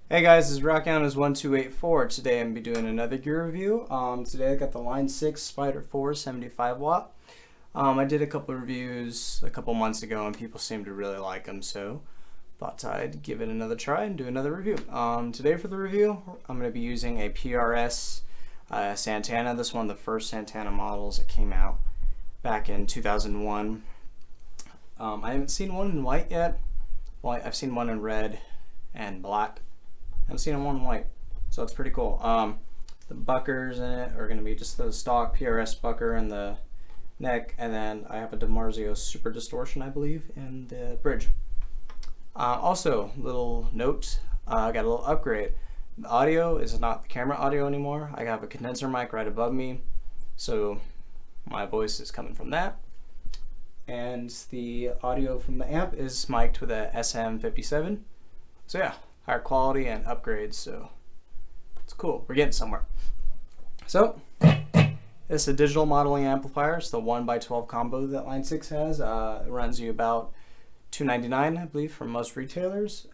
Hey guys, this is Rockout1284. Today I'm going to be doing another gear review. Today I got the Line 6 Spider 4 75 watt. I did a couple of reviews a couple months ago and people seemed to really like them, so thought I'd give it another try and do another review. Today for the review, I'm going to be using a PRS Santana. This is one of the first Santana models that came out back in 2001. I haven't seen one in white yet. Well, I've seen one in red and black. I haven't seen one in white, so it's pretty cool. The buckers in it are going to be just the stock PRS bucker in the neck, and then I have a DiMarzio Super Distortion, I believe, in the bridge. Also, little note, I got a little upgrade. The audio is not the camera audio anymore. I have a condenser mic right above me, so my voice is coming from that. And the audio from the amp is mic'd with a SM57. So yeah, higher quality and upgrades, so it's cool. We're getting somewhere. So it's a digital modeling amplifier. It's the 1x12 combo that Line 6 has. It runs you about $299, I believe, from most retailers.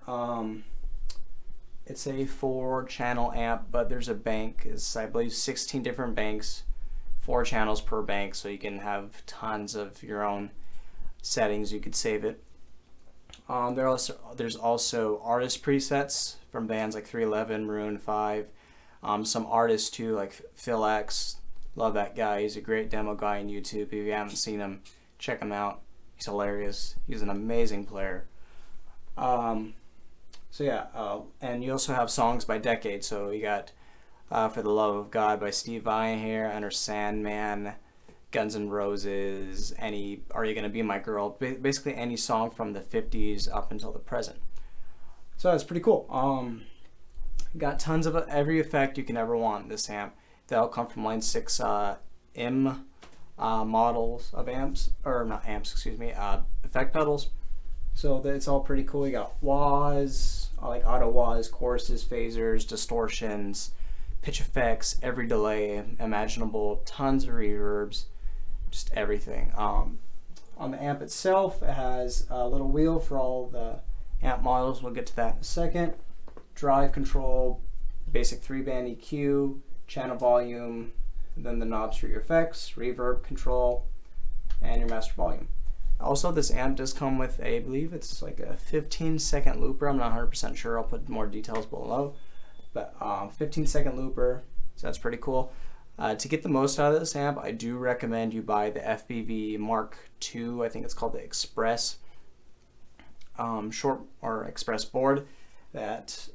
It's a 4-channel amp, but there's a bank. It's, I believe, 16 different banks, 4 channels per bank, so you can have tons of your own settings. You could save it. There's also artist presets from bands like 311, Maroon 5, some artists too, like Phil X. Love that guy. He's a great demo guy on YouTube. If you haven't seen him, check him out. He's hilarious. He's an amazing player. And you also have songs by decade. So you got For the Love of God by Steve Vai here, Enter Sandman, Guns N' Roses, any Are You Gonna Be My Girl, basically any song from the 50s up until the present. So that's pretty cool. Got tons of every effect you can ever want in this amp. They all come from Line 6 M models of amps, or not amps, excuse me, effect pedals. So it's all pretty cool. You got wahs, like auto wahs, choruses, phasers, distortions, pitch effects, every delay imaginable, tons of reverbs, just everything. On the amp itself, it has a little wheel for all the amp models. We'll get to that in a second. Drive control, basic 3-band EQ, channel volume, and then the knobs for your effects, reverb control, and your master volume. Also, this amp does come with I believe it's like a 15-second looper. I'm not 100% sure. I'll put more details below. But 15-second looper, so that's pretty cool. To get the most out of this amp, I do recommend you buy the FPV Mark II. I think it's called the Express Express board that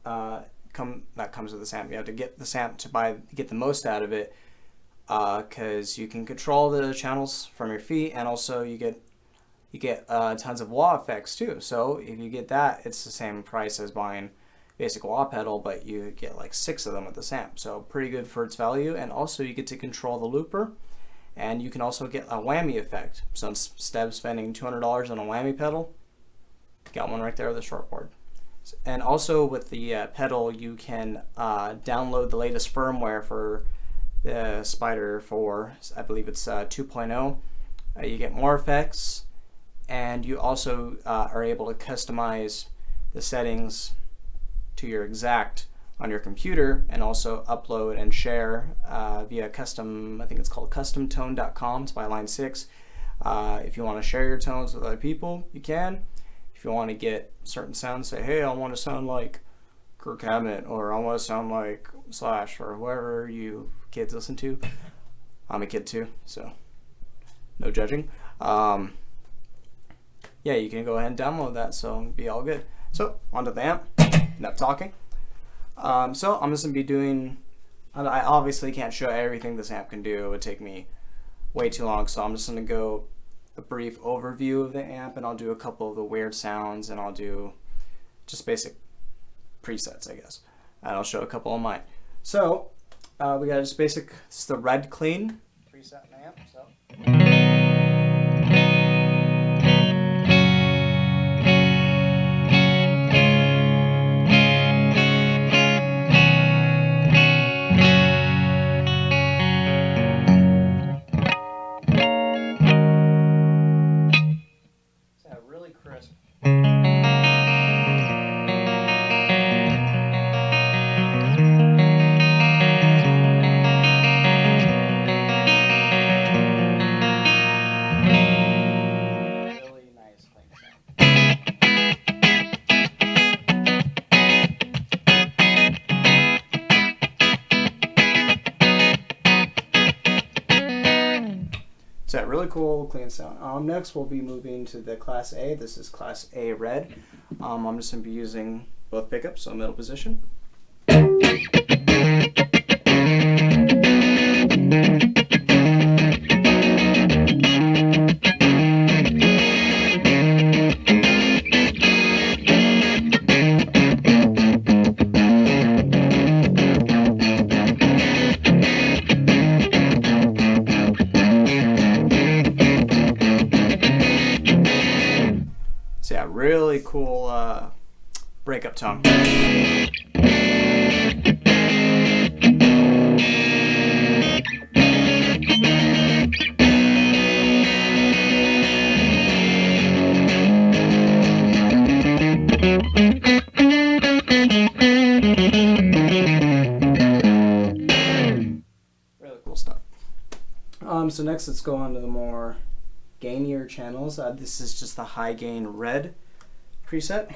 comes with this amp. You have to get this amp to get the most out of it, because you can control the channels from your feet, and also you get tons of wah effects too. So if you get that, it's the same price as buying basic wah pedal, but you get like 6 of them with this amp, so pretty good for its value. And also you get to control the looper, and you can also get a whammy effect. So instead of spending $200 on a whammy pedal, got one right there with a short board. And also with the pedal, you can download the latest firmware for the Spider 4. I believe it's 2.0. You get more effects, and you also are able to customize the settings to your exact on your computer, and also upload and share via custom, I think it's called customtone.com. It's by Line 6. If you want to share your tones with other people, you can. If you want to get certain sounds, say, hey, I want to sound like Kirk Hammett, or I want to sound like Slash, or whoever you kids listen to. I'm a kid too, so no judging. Yeah, you can go ahead and download that, so it'll be all good. So onto the amp. Enough talking. So I'm just gonna be doing. I obviously can't show everything this amp can do. It would take me way too long. So I'm just gonna go a brief overview of the amp, and I'll do a couple of the weird sounds, and I'll do just basic presets, I guess. And I'll show a couple of mine. So we got just basic. This is the red clean preset in the amp. So. Really crisp. So yeah, really cool, clean sound. Next we'll be moving to the Class A. This is Class A red. I'm just going to be using both pickups, so middle position. So yeah, really cool breakup tone. Really cool stuff. So next let's go on to the more gainier channels. This is just the high gain red preset.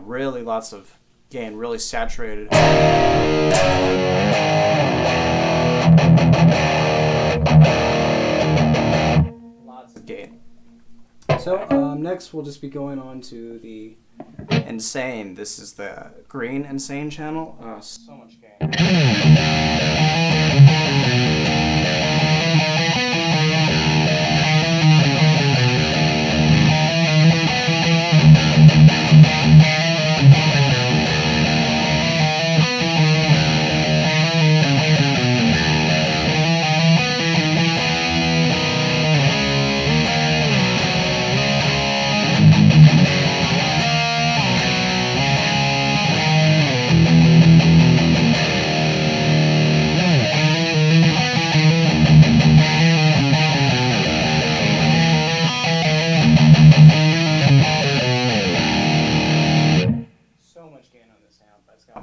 Really lots of gain, really saturated. Lots of gain. So next we'll just be going on to the Insane. This is the green Insane channel. So much gain.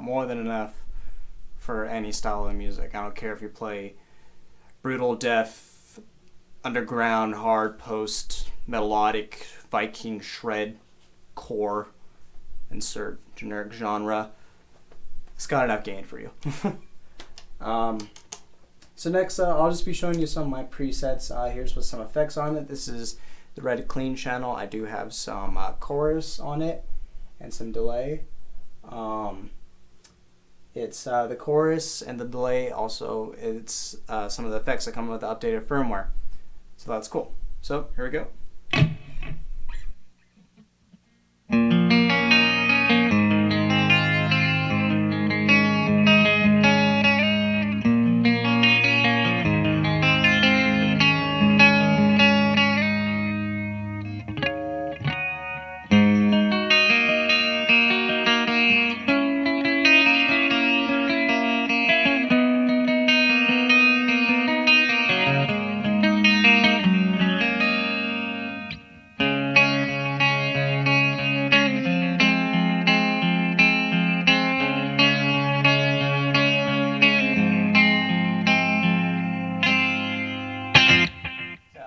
More than enough for any style of music. I don't care if you play brutal death, underground, hard, post, melodic, Viking, shred, core, insert generic genre. It's got enough gain for you. So next I'll just be showing you some of my presets. Here's with some effects on it. This is the red clean channel. I do have some chorus on it and some delay. It's the chorus and the delay. Also, it's some of the effects that come with the updated firmware. So that's cool. So here we go.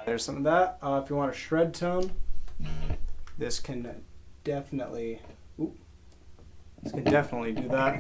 There's some of that. If you want a shred tone, this can definitely do that.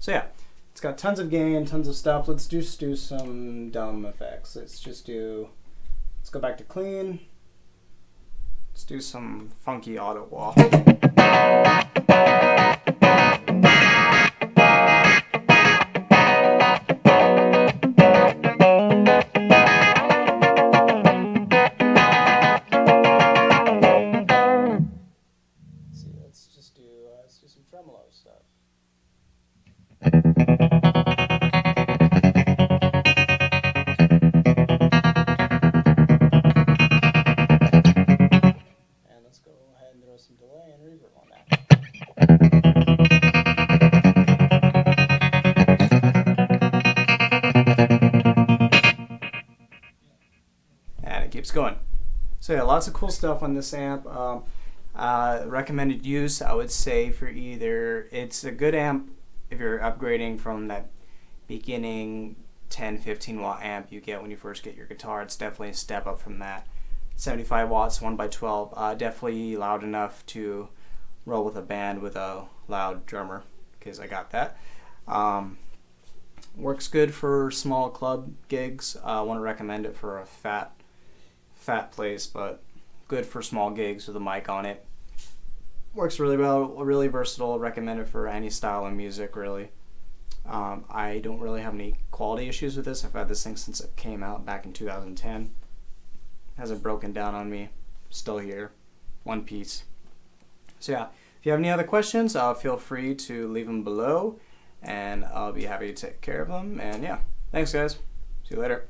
So yeah, it's got tons of gain, tons of stuff. Let's just do some dumb effects. Let's go back to clean. Let's do some funky auto wall. going. So yeah, lots of cool stuff on this amp. Recommended use, I would say, for either, it's a good amp if you're upgrading from that beginning 10-15 watt amp you get when you first get your guitar. It's definitely a step up from that. 75 watts, 1x12, definitely loud enough to roll with a band with a loud drummer, because I got that. Works good for small club gigs. I want to recommend it for a fat place, but good for small gigs with a mic on it. Works really well, really versatile. Recommend it for any style of music, really. I don't really have any quality issues with this. I've had this thing since it came out back in 2010. Hasn't broken down on me. Still here, one piece. So yeah, if you have any other questions, feel free to leave them below, and I'll be happy to take care of them. And yeah, thanks guys. See you later.